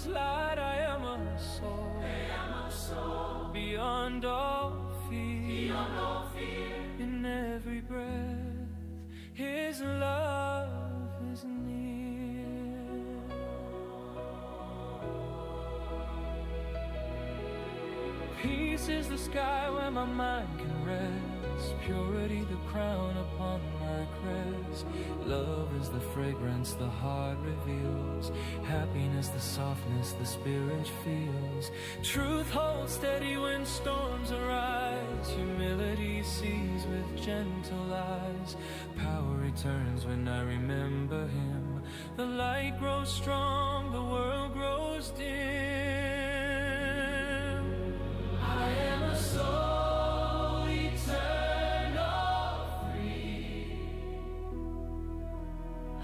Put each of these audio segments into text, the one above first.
light. I am a soul, beyond all fear, in every breath, His love is near. Peace is the sky where my mind can rest, purity the crown upon my crest. Love is the fragrance the heart reveals, happiness the softness the spirit feels. Truth holds steady when storms arise, humility sees with gentle eyes. Power returns when I remember Him, the light grows strong, the world grows dim. I am a soul eternal free,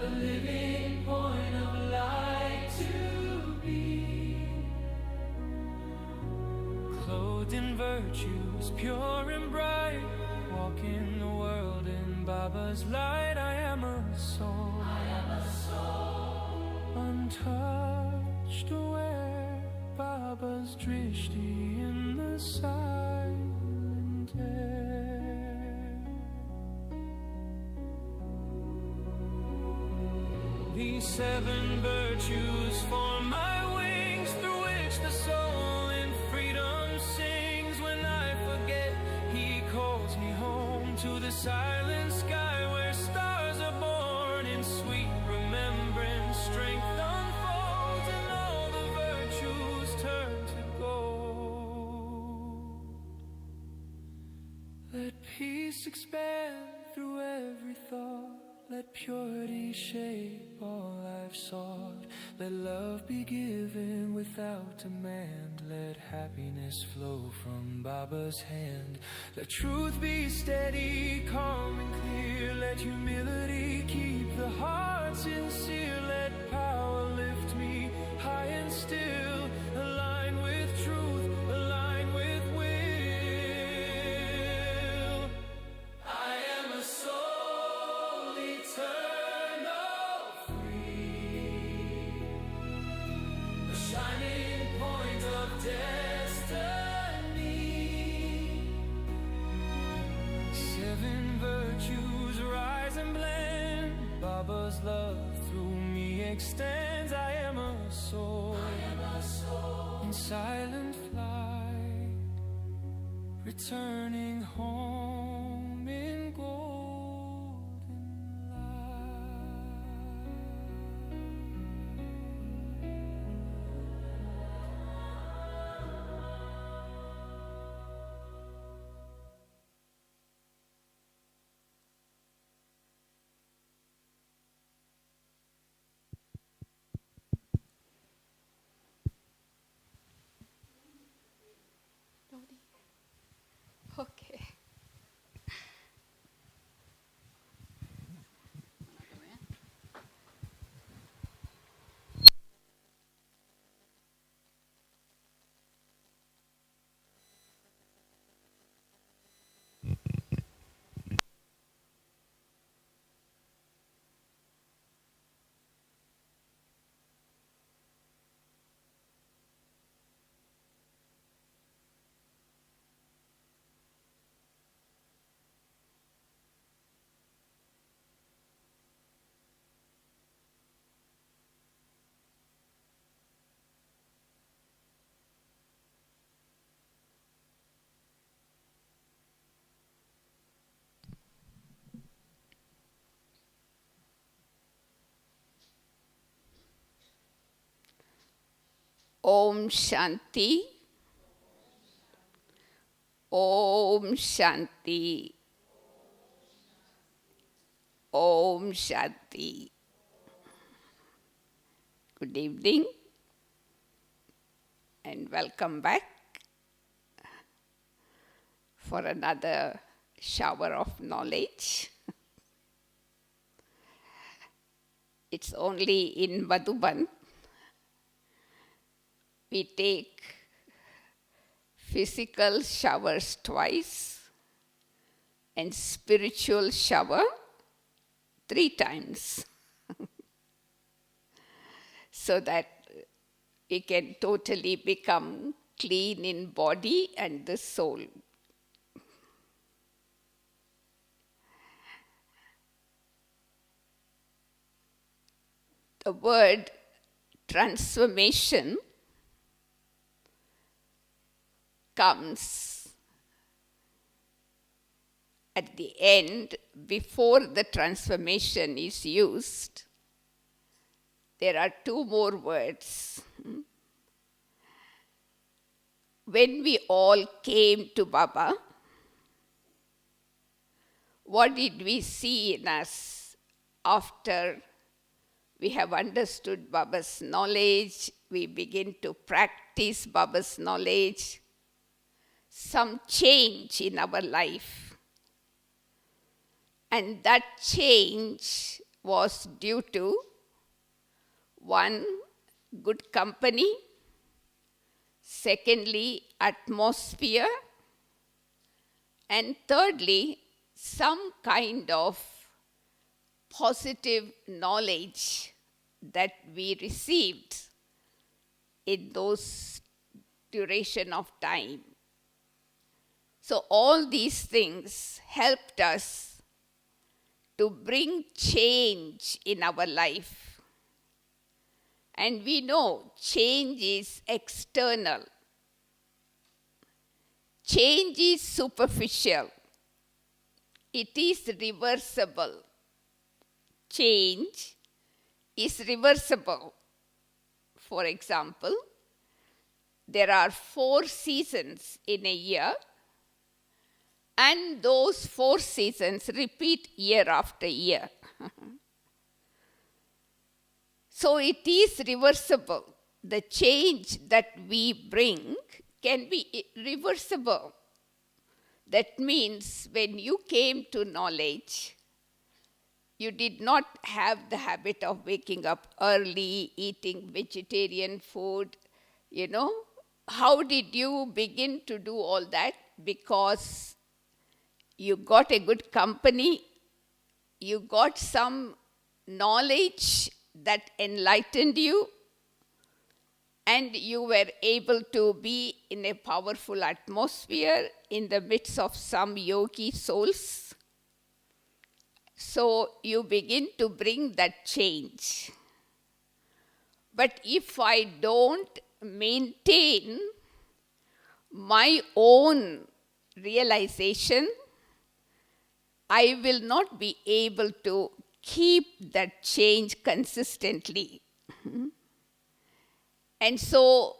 a living point of light to be, clothed in virtues pure and bright, walking the world in Baba's light. I am a soul, untouched, aware, Baba's drishti in the silent air. These seven virtues form my wings, through which the soul in freedom sings. When I forget, He calls me home to the silent sky where stars are born. In sweet remembrance, strength unfolds, and all the virtues turn to gold. Let peace expand through every thought, let purity shape all I've sought. Let love be given without demand, let happiness flow from Baba's hand. Let truth be steady, calm and clear, let humility keep the heart sincere. Let power lift me high and still, align with truth, align with will. I am a soul eternal free, a shining point of destiny. Seven virtues rise and blend, Baba's love through me extends. I am a soul, in silent flight, returning home in golden light. Okay. Om Shanti. Om Shanti. Om Shanti. Good evening and welcome back for another shower of knowledge. It's only in Madhuban we take physical showers twice and spiritual shower 3 times. So that we can totally become clean in body and the soul. The word transformation comes at the end. Before the transformation is used, there are two more words. When we all came to Baba, what did we see in us after we have understood Baba's knowledge, we begin to practice Baba's knowledge? Some change in our life. And that change was due to, one, good company, secondly, atmosphere, and thirdly, some kind of positive knowledge that we received in those duration of time. So all these things helped us to bring change in our life. And we know change is external. Change is superficial. It is reversible. Change is reversible. For example, there are 4 seasons in a year, and those 4 seasons repeat year after year. So it is reversible. The change that we bring can be reversible. That means when you came to knowledge, you did not have the habit of waking up early, eating vegetarian food, How did you begin to do all that? Because you got a good company, you got some knowledge that enlightened you, and you were able to be in a powerful atmosphere in the midst of some yogi souls. So you begin to bring that change. But if I don't maintain my own realization, I will not be able to keep that change consistently. And so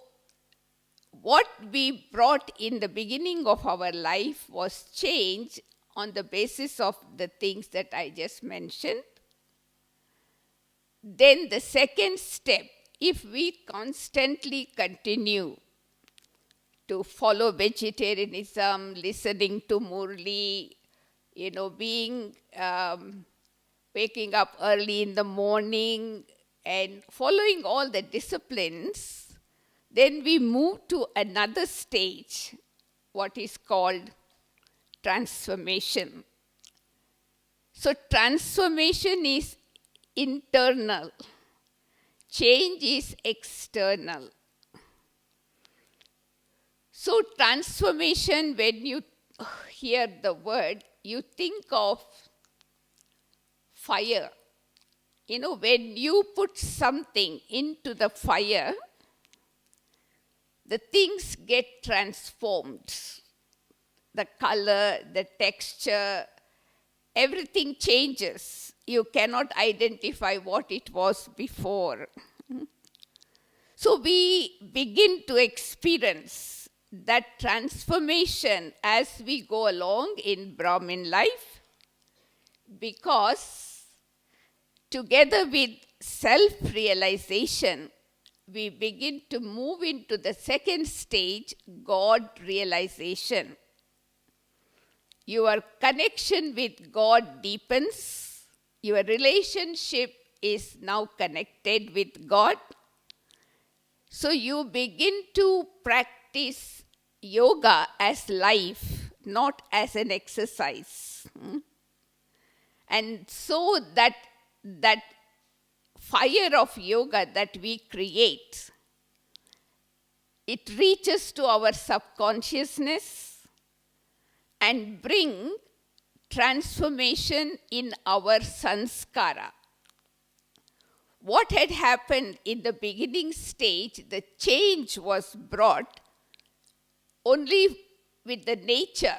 what we brought in the beginning of our life was change on the basis of the things that I just mentioned. Then the second step, if we constantly continue to follow vegetarianism, listening to Murli, waking up early in the morning and following all the disciplines, then we move to another stage, what is called transformation. So transformation is internal. Change is external. So transformation, when you hear the word, you think of fire. When you put something into the fire, the things get transformed. The color, the texture, everything changes. You cannot identify what it was before. So we begin to experience that transformation as we go along in Brahmin life, because together with self-realization, we begin to move into the second stage, God realization. Your connection with God deepens. Your relationship is now connected with God. So you begin to practice yoga as life, not as an exercise. And so that fire of yoga that we create it reaches to our subconsciousness and bring transformation in our sanskara. What had happened in the beginning stage, the change was brought only with the nature.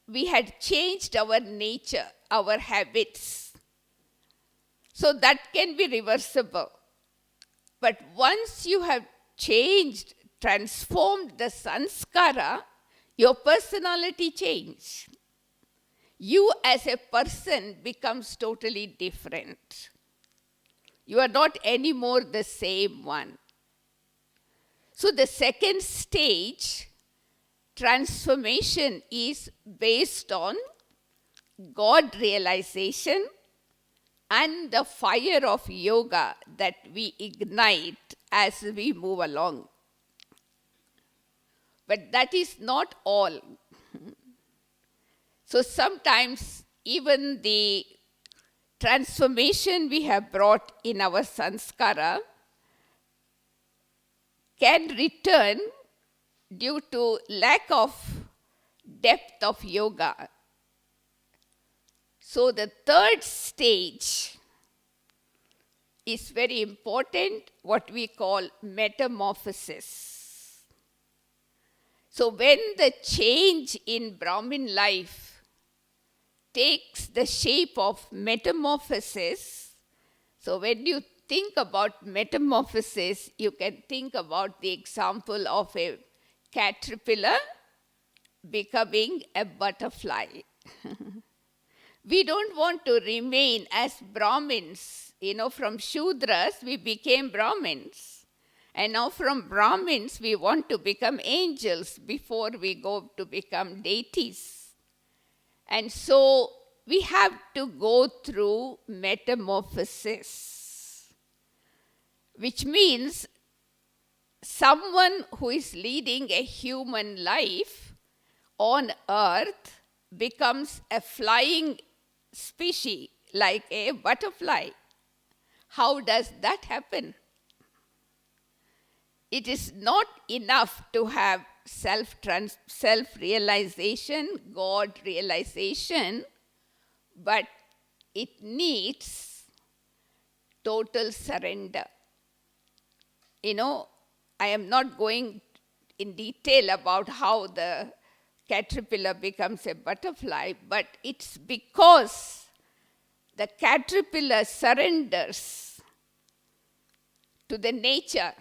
We had changed our nature, our habits. So that can be reversible. But once you have changed, transformed the sanskara, your personality changes. You as a person becomes totally different. You are not anymore the same one. So the second stage, transformation, is based on God realization and the fire of yoga that we ignite as we move along. But that is not all. So sometimes even the transformation we have brought in our sanskara can return due to lack of depth of yoga. So the third stage is very important, what we call metamorphosis. So when the change in Brahmin life takes the shape of metamorphosis, so when you think about metamorphosis, you can think about the example of a caterpillar becoming a butterfly. We don't want to remain as Brahmins. From Shudras, we became Brahmins. And now from Brahmins, we want to become angels before we go to become deities. And so we have to go through metamorphosis, which means someone who is leading a human life on earth becomes a flying species like a butterfly. How does that happen? It is not enough to have self-realization, God realization, but it needs total surrender. I am not going in detail about how the caterpillar becomes a butterfly, but it's because the caterpillar surrenders to the nature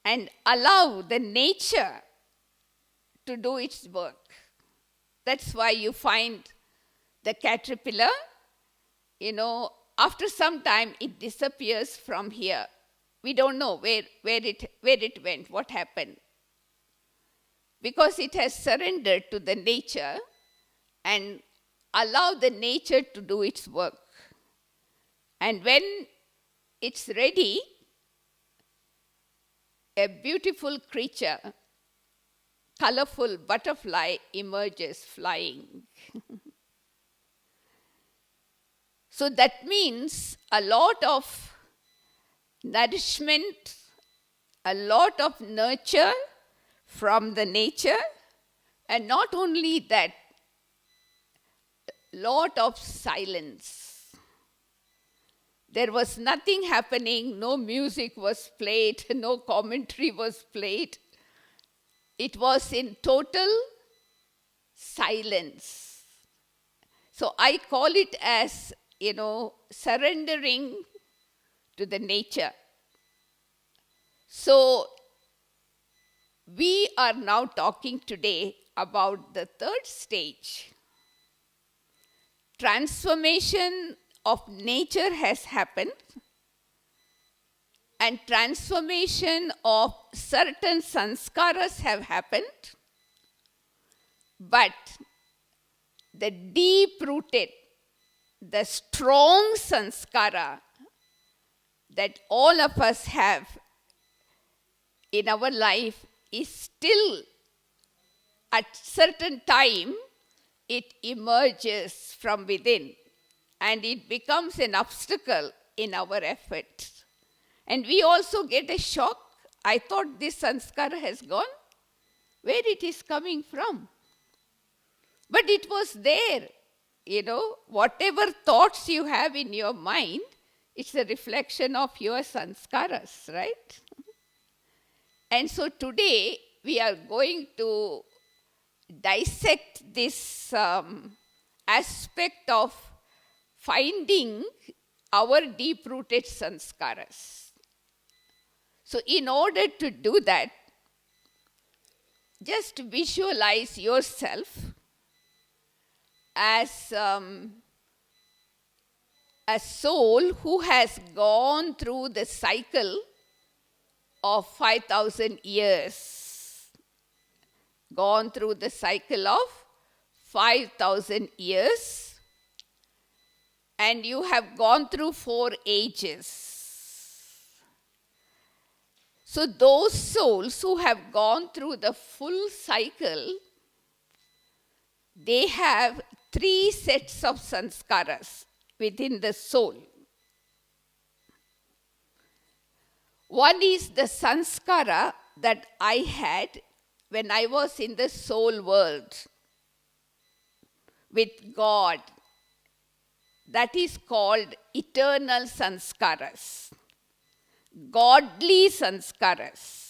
and allow the nature to do its work. That's why you find the caterpillar, after some time it disappears from here. We don't know where it went, what happened. Because it has surrendered to the nature and allow the nature to do its work. And when it's ready, a beautiful creature, colorful butterfly emerges flying. So that means a lot of nourishment, a lot of nurture from the nature, and not only that, lot of silence. There was nothing happening, no music was played, no commentary was played. It was in total silence. So I call it as, surrendering to the nature. So we are now talking today about the third stage. Transformation of nature has happened, and transformation of certain sanskaras have happened, but the deep-rooted, the strong sanskara that all of us have in our life is still, at certain time, it emerges from within and it becomes an obstacle in our effort. And we also get a shock I thought this sanskara has gone. Where it is coming from? But it was there. Whatever thoughts you have in your mind, it's a reflection of your sanskaras, right? And so today we are going to dissect this aspect of finding our deep-rooted sanskaras. So in order to do that, just visualize yourself as a soul who has gone through the cycle of 5,000 years. Gone through the cycle of 5,000 years. And you have gone through 4 ages. So those souls who have gone through the full cycle, they have 3 sets of sanskaras within the soul. One is the sanskara that I had when I was in the soul world with God. That is called eternal sanskaras, godly sanskaras.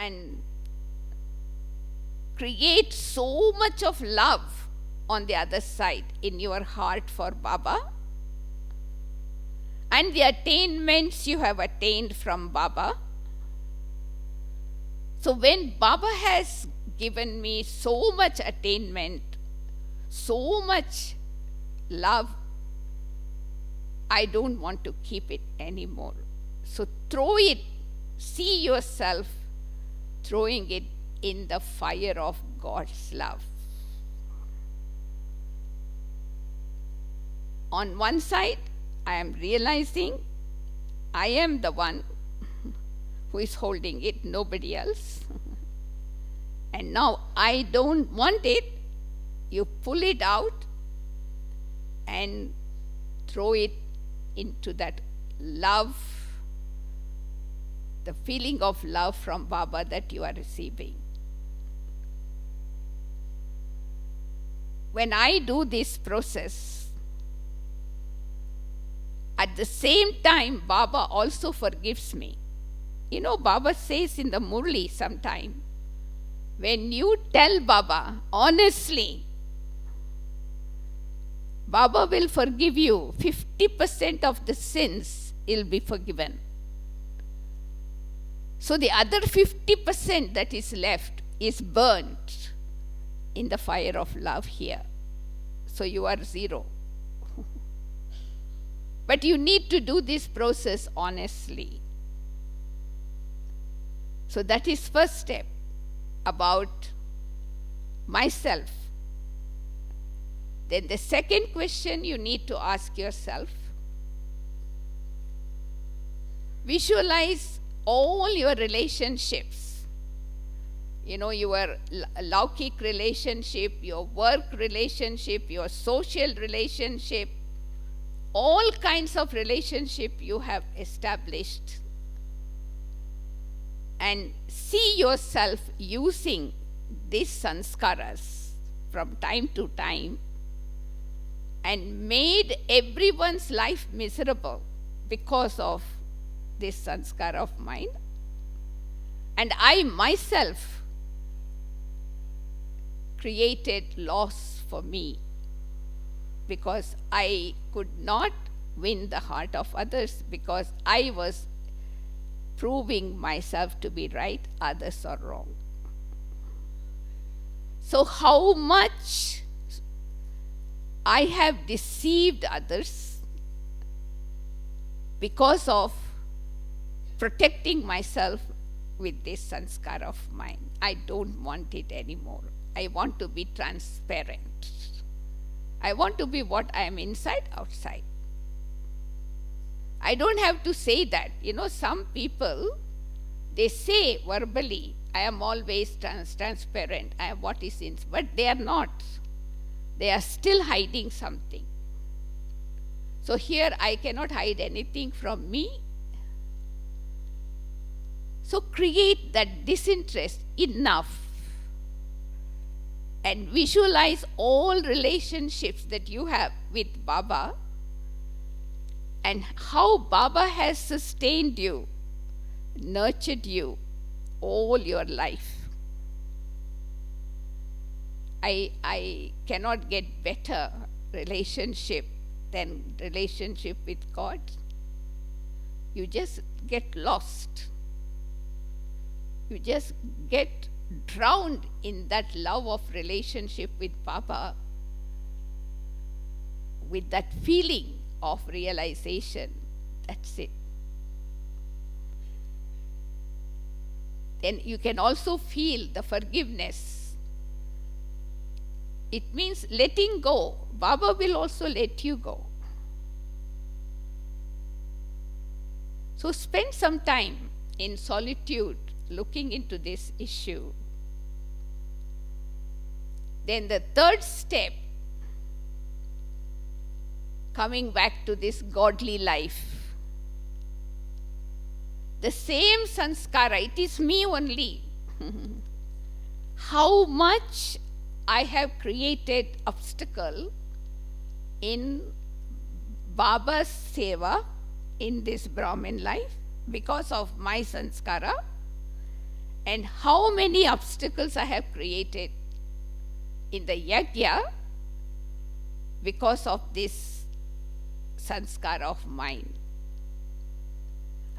and create so much of love on the other side in your heart for Baba and the attainments you have attained from Baba. So when Baba has given me so much attainment, so much love, I don't want to keep it anymore. So throw it, see yourself throwing it in the fire of God's love. On one side, I am realizing I am the one who is holding it, nobody else. And now I don't want it. You pull it out and throw it into that love, the feeling of love from Baba that you are receiving. When I do this process, at the same time, Baba also forgives me. You know, Baba says in the Murli sometime, when you tell Baba honestly, Baba will forgive you. 50% of the sins will be forgiven. So the other 50% that is left is burnt in the fire of love here. So you are zero. But you need to do this process honestly. So that is first step about myself. Then the second question you need to ask yourself, visualize all your relationships. You know, your Laukik relationship, your work relationship, your social relationship, all kinds of relationship you have established. And see yourself using these sanskaras from time to time and made everyone's life miserable because of this sanskar of mine. And I myself created loss for me because I could not win the heart of others because I was proving myself to be right, others are wrong. So how much I have deceived others because of protecting myself with this sanskar of mine. I don't want it anymore. I want to be transparent. I want to be what I am inside, outside. I don't have to say that. You know, some people, they say verbally, I am always transparent, I am what is in, but they are not. They are still hiding something. So here I cannot hide anything from me. So create that disinterest enough and visualize all relationships that you have with Baba and how Baba has sustained you, nurtured you all your life. I cannot get better relationship than relationship with God. You just get lost. You just get drowned in that love of relationship with Baba, with that feeling of realization. That's it. Then you can also feel the forgiveness. It means letting go. Baba will also let you go. So spend some time in solitude looking into this issue. Then the third step, coming back to this godly life. The same sanskara, it is me only. How much I have created obstacle in Baba's seva in this Brahmin life because of my sanskara, and how many obstacles I have created in the yajna because of this sanskar of mine.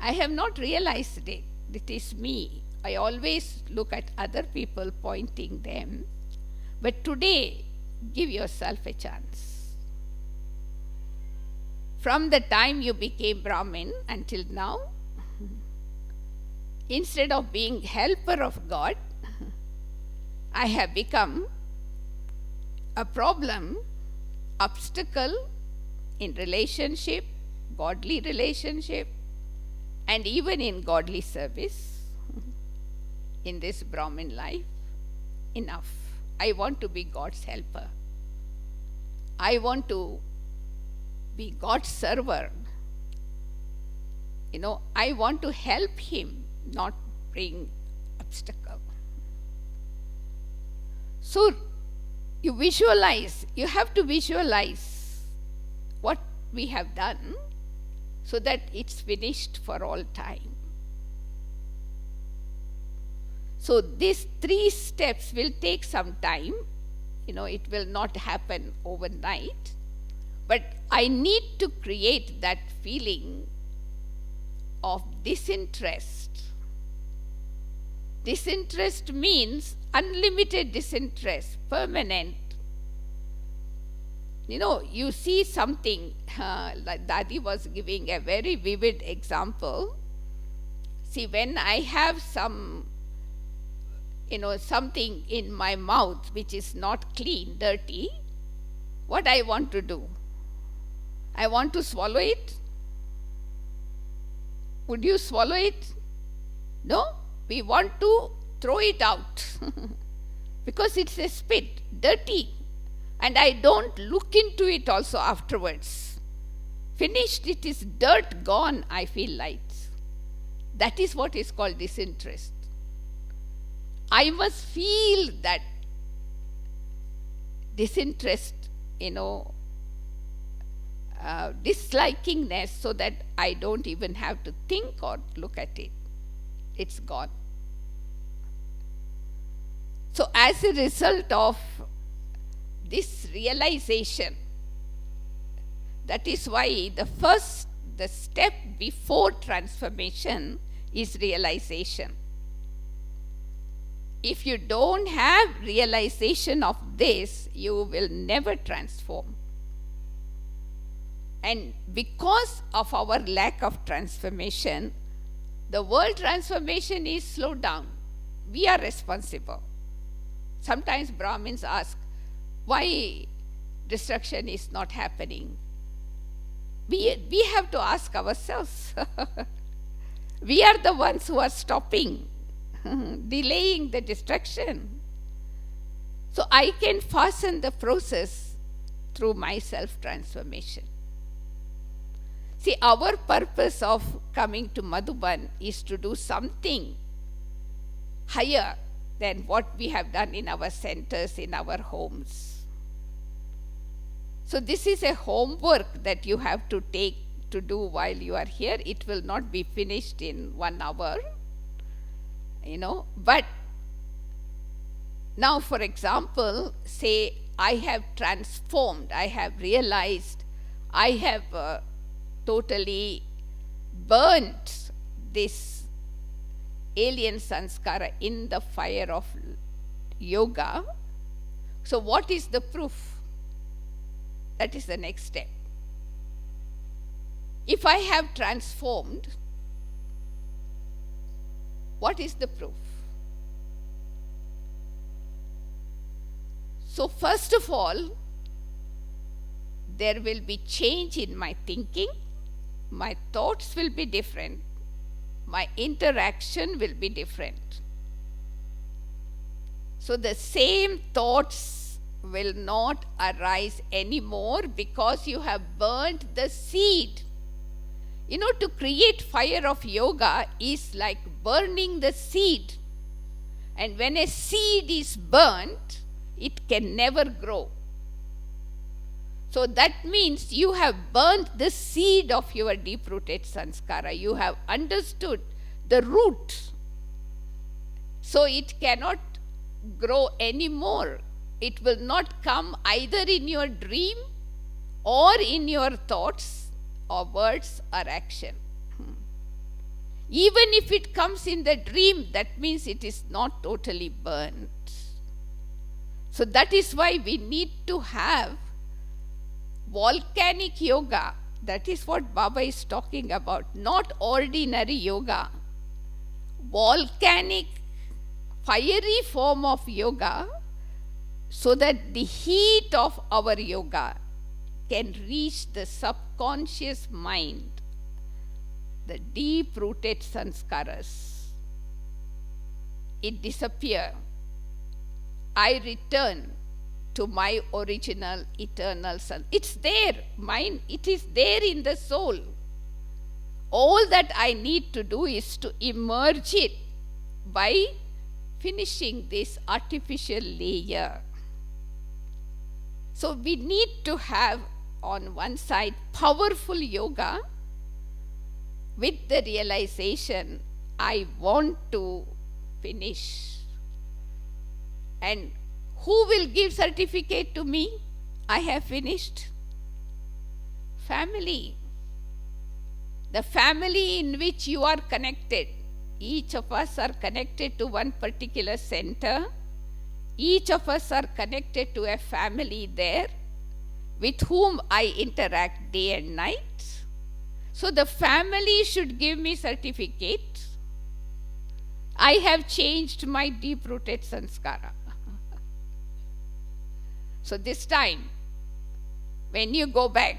I have not realized it. It is me. I always look at other people, pointing them. But today, give yourself a chance. From the time you became Brahmin until now, instead of being helper of God, I have become a problem, obstacle in relationship, godly relationship, and even in godly service in this Brahmin life. Enough. I want to be God's helper. I want to be God's server. I want to help Him, not bring obstacle. So you have to visualize what we have done so that it's finished for all time. So these 3 steps will take some time. It will not happen overnight. But I need to create that feeling of disinterest. Disinterest means unlimited disinterest, permanent. You see something, like Dadi was giving a very vivid example. See, when I have something in my mouth which is not clean, dirty, what I want to do? I want to swallow it. Would you swallow it? No? We want to throw it out because it's a spit, dirty. And I don't look into it also afterwards. Finished, it is dirt gone, I feel like. That is what is called disinterest. I must feel that disinterest, dislikingness, so that I don't even have to think or look at it. It's gone. So as a result of this realization, that is why the step before transformation is realization. If you don't have realization of this, you will never transform. And because of our lack of transformation, the world transformation is slowed down. We are responsible. Sometimes Brahmins ask, why destruction is not happening? We have to ask ourselves. We are the ones who are stopping, delaying the destruction. So I can fasten the process through my self-transformation. See, our purpose of coming to Madhuban is to do something higher than what we have done in our centers, in our homes. So this is a homework that you have to take to do while you are here. It will not be finished in 1 hour, But now, for example, say I have transformed, I have realized, I have totally burnt this alien sanskara in the fire of yoga. So what is the proof? That is the next step. If I have transformed, what is the proof? So first of all, there will be change in my thinking. My thoughts will be different. My interaction will be different. So the same thoughts will not arise anymore because you have burnt the seed. To create fire of yoga is like burning the seed. And when a seed is burnt, it can never grow. So that means you have burnt the seed of your deep-rooted sanskara. You have understood the root. So it cannot grow anymore. It will not come either in your dream or in your thoughts or words or action. Even if it comes in the dream, that means it is not totally burnt. So that is why we need to have volcanic yoga. That is what Baba is talking about, not ordinary yoga. Volcanic, fiery form of yoga, so that the heat of our yoga can reach the subconscious mind, the deep-rooted sanskaras. It disappears. I return to my original eternal sun. It's there, mine, it is there in the soul. All that I need to do is to emerge it by finishing this artificial layer. So we need to have on one side powerful yoga with the realization, I want to finish. And who will give certificate to me? I have finished. Family. The family in which you are connected. Each of us are connected to one particular center. Each of us are connected to a family there with whom I interact day and night. So the family should give me certificate. I have changed my deep-rooted sanskara. So this time, when you go back,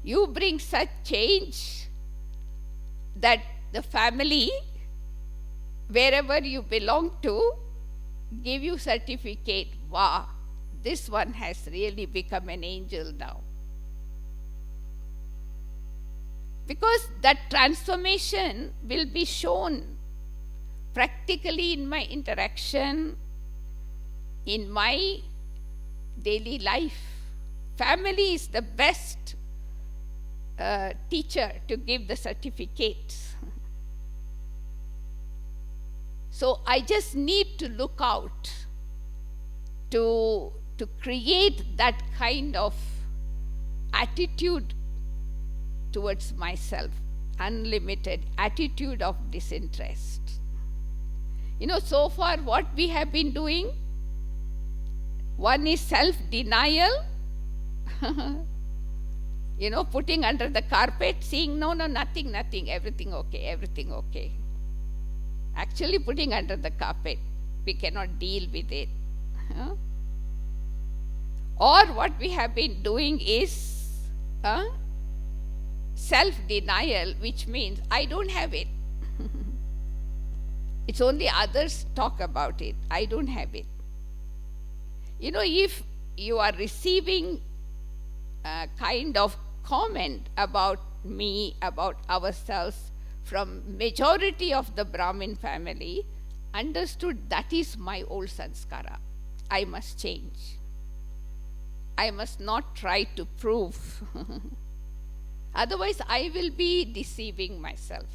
you bring such change that the family, wherever you belong to, give you certificate. Wow, this one has really become an angel now. Because that transformation will be shown practically in my interaction, in my daily life. Family is the best teacher to give the certificates. So I just need to look out to create that kind of attitude towards myself, unlimited attitude of disinterest. So far what we have been doing, one is self-denial, putting under the carpet, saying, no, nothing, everything okay. Actually putting under the carpet, we cannot deal with it. Or what we have been doing is self-denial, which means I don't have it. It's only others talk about it. I don't have it. If you are receiving a kind of comment about me, about ourselves from majority of the Brahmin family, understood that is my old sanskara. I must change. I must not try to prove. Otherwise, I will be deceiving myself.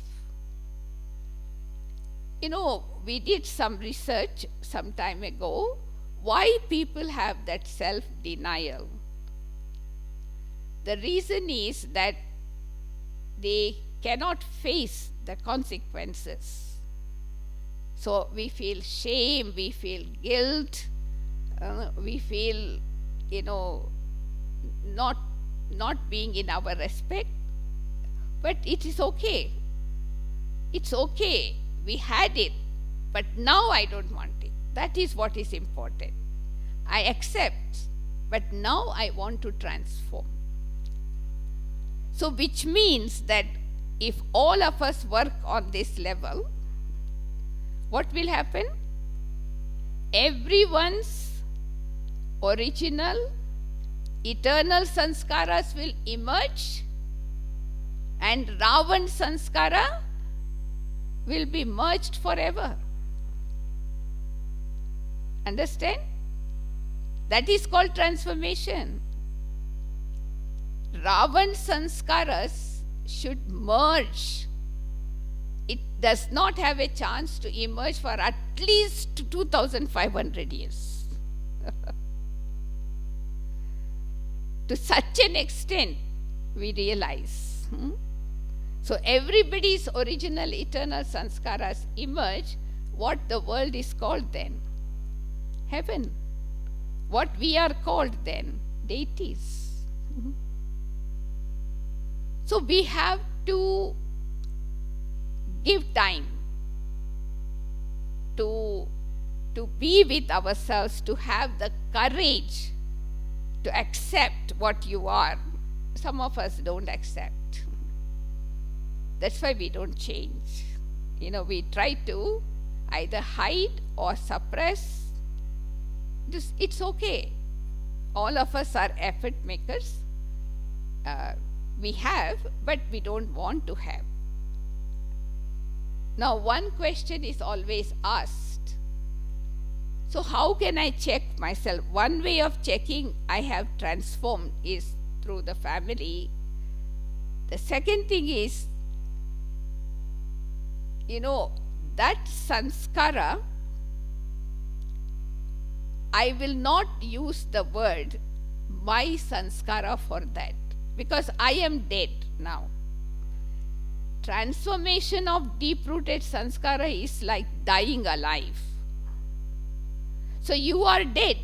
We did some research some time ago. Why people have that self-denial? The reason is that they cannot face the consequences. So we feel shame, we feel guilt, we feel, not being in our respect. But it is okay. It's okay. We had it, but now I don't want it. That is what is important. I accept, but now I want to transform. So which means that if all of us work on this level, what will happen? Everyone's original, eternal sanskaras will emerge, and Ravan sanskara will be merged forever. Understand? That is called transformation. Ravan sanskaras should merge it does not have a chance to emerge for at least 2500 years. To such an extent, we realize. So everybody's original eternal sanskaras emerge what the world is called then. Heaven. What we are called then. Deities. So we have to give time to be with ourselves, to have the courage to accept what you are. Some of us don't accept. That's why we don't change. We try to either hide or suppress. It's okay. All of us are effort makers. We have, but we don't want to have. Now, one question is always asked. So how can I check myself? One way of checking I have transformed is through the family. The second thing is, that sanskara, I will not use the word my sanskara for that, because I am dead now. Transformation of deep-rooted sanskara is like dying alive. So you are dead.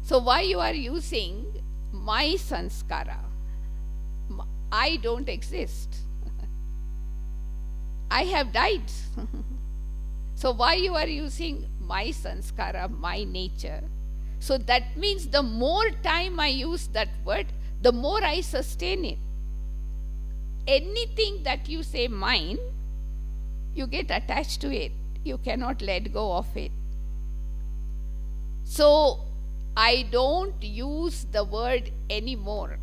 So why you are using my sanskara? I don't exist. I have died. So why you are using my sanskara, my nature? So that means the more time I use that word, the more I sustain it. Anything that you say mine, you get attached to it. You cannot let go of it. So I don't use the word anymore.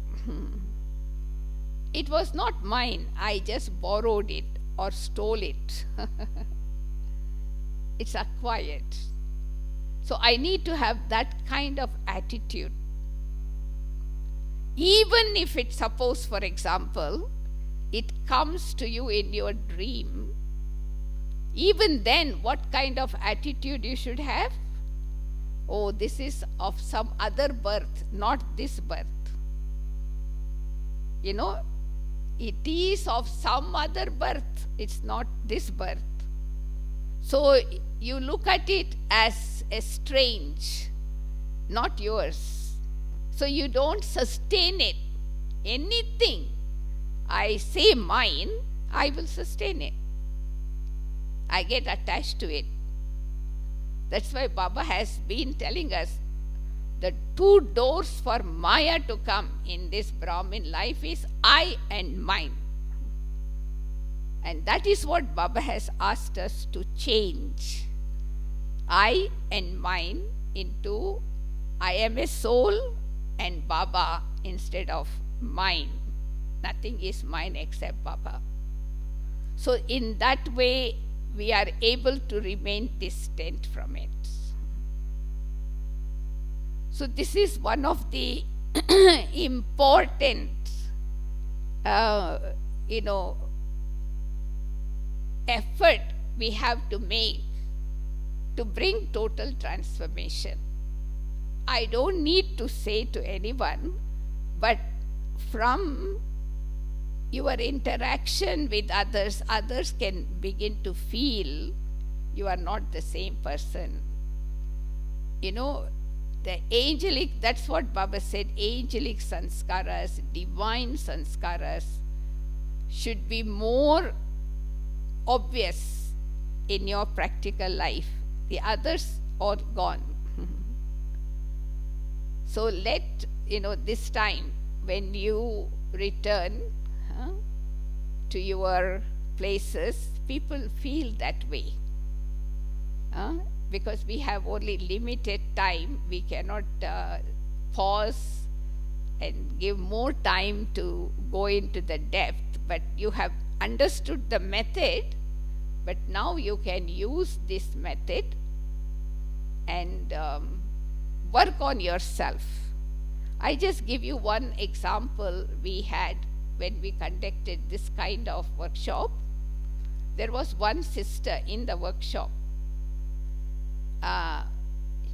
It was not mine. I just borrowed it or stole it. It's acquired. So I need to have that kind of attitude. Even if it's, suppose, for example, it comes to you in your dream, even then, what kind of attitude you should have? Oh, this is of some other birth, not this birth. It is of some other birth. It's not this birth. So you look at it as a strange, not yours. So you don't sustain it. Anything I say mine, I will sustain it. I get attached to it. That's why Baba has been telling us the two doors for Maya to come in this Brahmin life is I and mine. And that is what Baba has asked us to change. I and mine into I am a soul and Baba instead of mine. Nothing is mine except Baba. So in that way, we are able to remain distant from it. So this is one of the important, effort we have to make to bring total transformation. I don't need to say to anyone, but from your interaction with others, others can begin to feel you are not the same person. The angelic, that's what Baba said, angelic sanskaras, divine sanskaras should be more obvious in your practical life. The others are gone. So let, this time when you return to your places, people feel that way. Because we have only limited time, we cannot pause and give more time to go into the depth. But you have understood the method, but now you can use this method and work on yourself. I just give you one example we had when we conducted this kind of workshop. there was one sister in the workshop.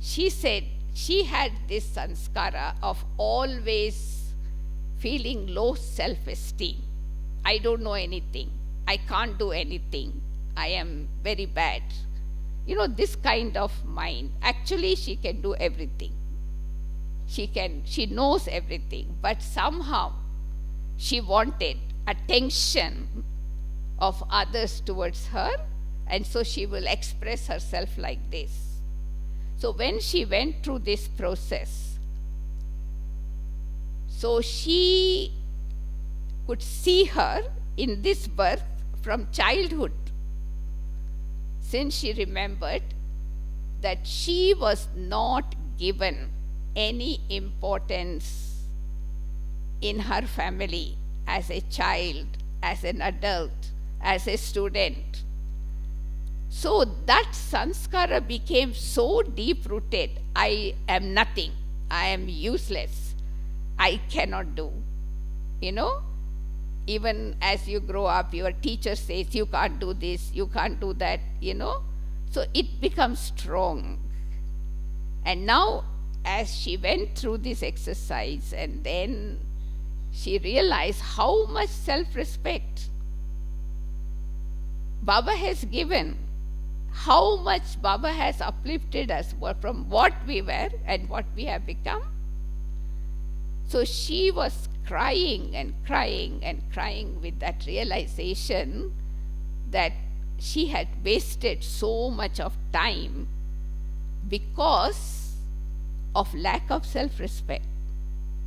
She said she had this sanskara of always feeling low self-esteem. I don't know anything. I can't do anything. I am very bad. This kind of mind. Actually, she can do everything. She knows everything. But somehow, she wanted attention of others towards her, and so she will express herself like this. So when she went through this process, so she could see her in this birth from childhood, since she remembered that she was not given any importance in her family as a child, as an adult, as a student. So that sanskara became so deep-rooted. I am nothing. I am useless. I cannot do. Even as you grow up, your teacher says, you can't do this, you can't do that, So it becomes strong. And now, as she went through this exercise, and then she realized how much self-respect Baba has given, how much Baba has uplifted us from what we were and what we have become. So she was crying and crying and crying with that realization that she had wasted so much of time because of lack of self-respect.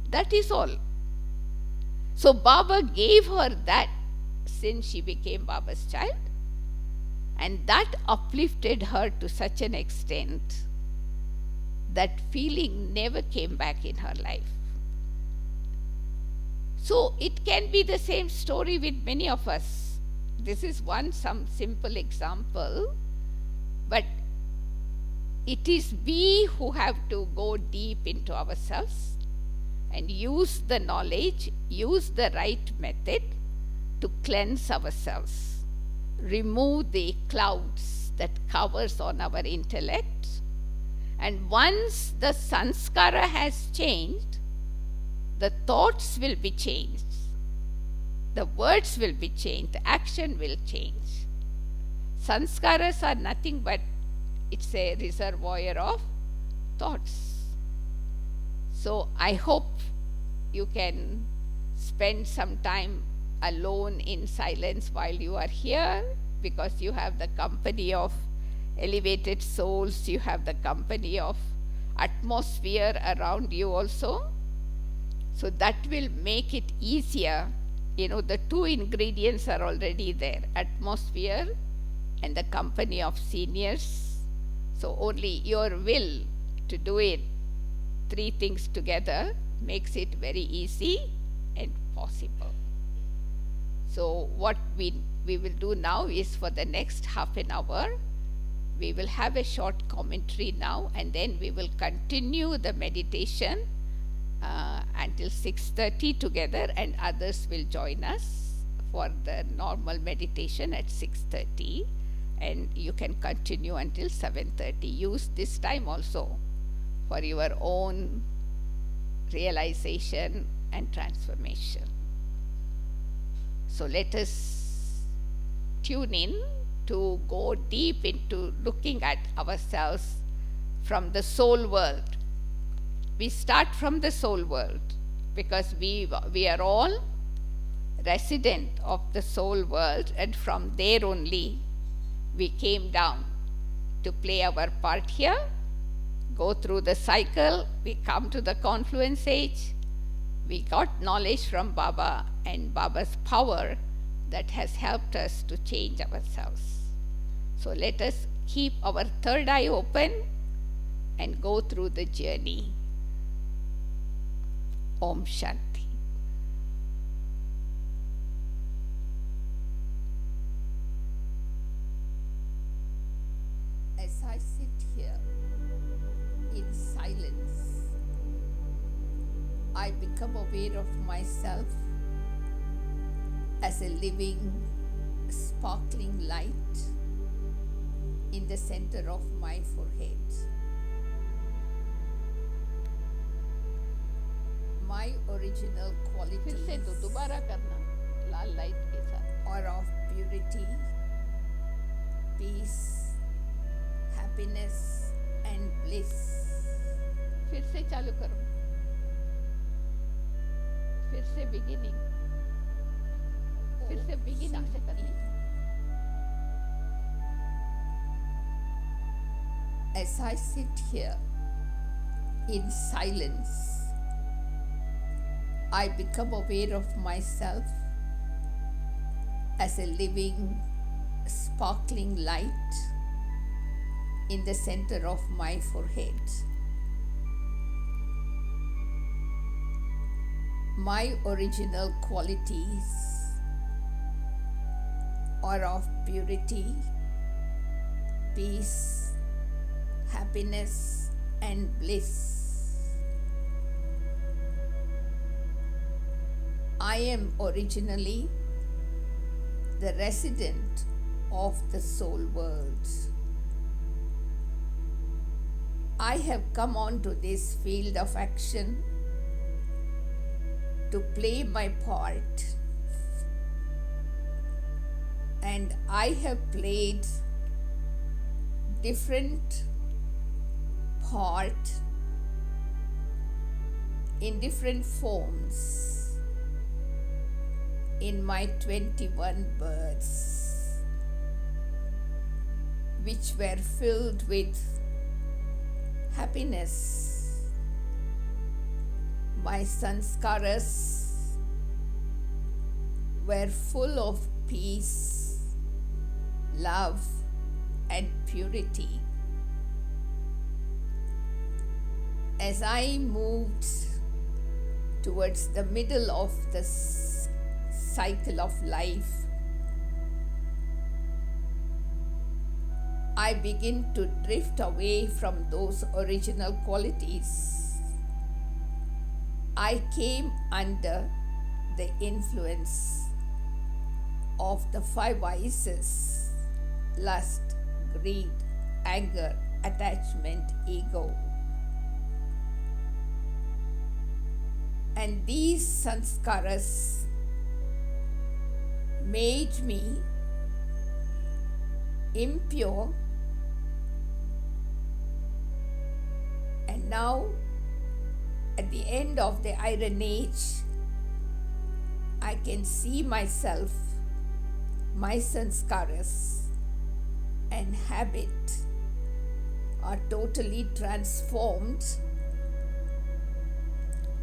That is all. So Baba gave her that since she became Baba's child, and that uplifted her to such an extent that feeling never came back in her life. So it can be the same story with many of us. This is some simple example, but it is we who have to go deep into ourselves and use the knowledge, use the right method to cleanse ourselves. Remove the clouds that covers on our intellect, and once the sanskara has changed, the thoughts will be changed, the words will be changed, the action will change. Sanskaras are nothing but it's a reservoir of thoughts. So I hope you can spend some time alone in silence while you are here, because you have the company of elevated souls, you have the company of atmosphere around you also. So that will make it easier. The two ingredients are already there, atmosphere and the company of seniors. So only your will to do it, three things together, makes it very easy and possible. So what we will do now is, for the next half an hour, we will have a short commentary now, and then we will continue the meditation until 6:30 together, and others will join us for the normal meditation at 6:30, and you can continue until 7:30. Use this time also for your own realization and transformation. So let us tune in to go deep into looking at ourselves from the soul world. We start from the soul world because we are all resident of the soul world, and from there only we came down to play our part here, go through the cycle, we come to the confluence age, we got knowledge from Baba and Baba's power that has helped us to change ourselves. So let us keep our third eye open and go through the journey. Om Shanti. As I sit here in silence, I become aware of myself as a living, sparkling light in the center of my forehead. My original फिर से qualities दोबारा करना लाल light के साथ. are of purity, peace, happiness, and bliss. फिर से चालू करो. फिर से बिगिनिंग. फिर से बिगिनिंग से करनी. As I sit here in silence, I become aware of myself as a living, sparkling light in the center of my forehead. My original qualities are of purity, peace, happiness, and bliss. I am originally the resident of the soul world. I have come onto this field of action to play my part, and I have played different part in different forms in my 21 births, which were filled with happiness. My sanskaras were full of peace, love, and purity. As I moved towards the middle of the cycle of life, I begin to drift away from those original qualities. I came under the influence of the five vices: lust, greed, anger, attachment, ego. And these sanskaras made me impure, and now at the end of the Iron Age, I can see myself, my sanskaras and habit are totally transformed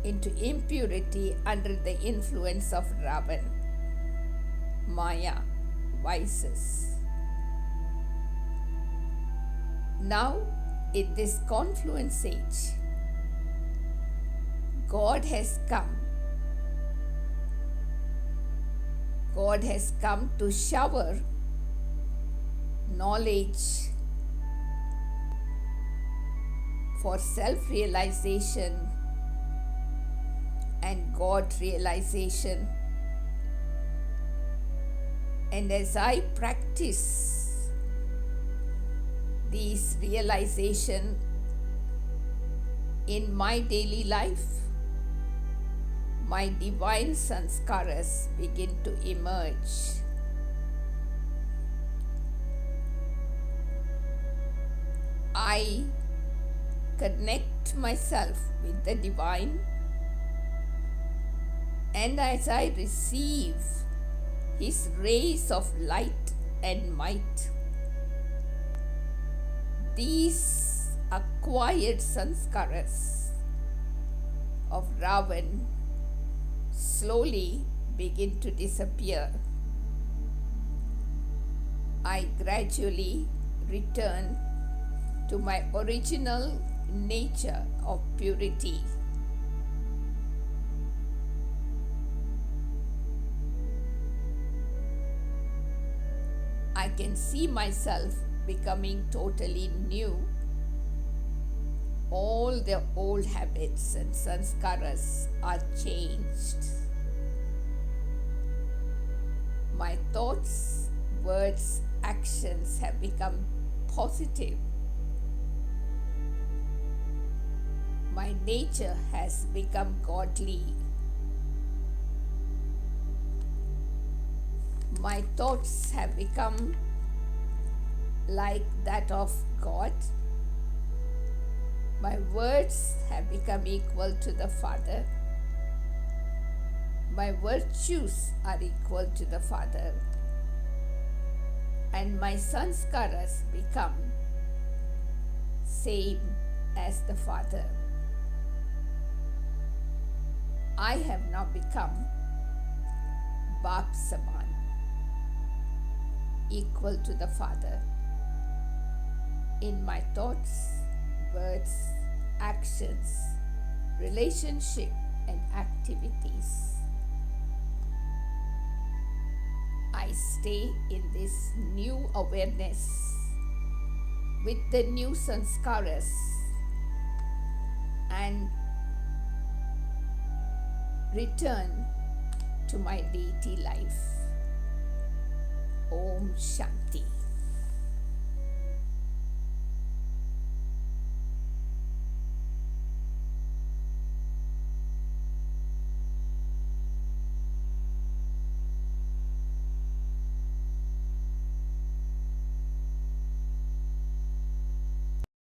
into impurity under the influence of Ravan, Maya, vices. Now, in this confluence age, God has come. God has come to shower knowledge for self-realization and God realization. And as I practice these realization in my daily life, my divine sanskaras begin to emerge. I connect myself with the divine, and as I receive His rays of light and might, these acquired sanskaras of Ravan slowly begin to disappear. I gradually return to my original nature of purity. I can see myself becoming totally new. All the old habits and sanskaras are changed. My thoughts words, actions have become positive. My nature has become godly. My thoughts have become like that of God. My words have become equal to the Father. My virtues are equal to the Father. And my sanskaras become same as the Father. I have now become Bap Saman, equal to the Father, in my thoughts, words, actions, relationship and activities. I stay in this new awareness with the new sanskaras and return to my deity life. Om Shanti.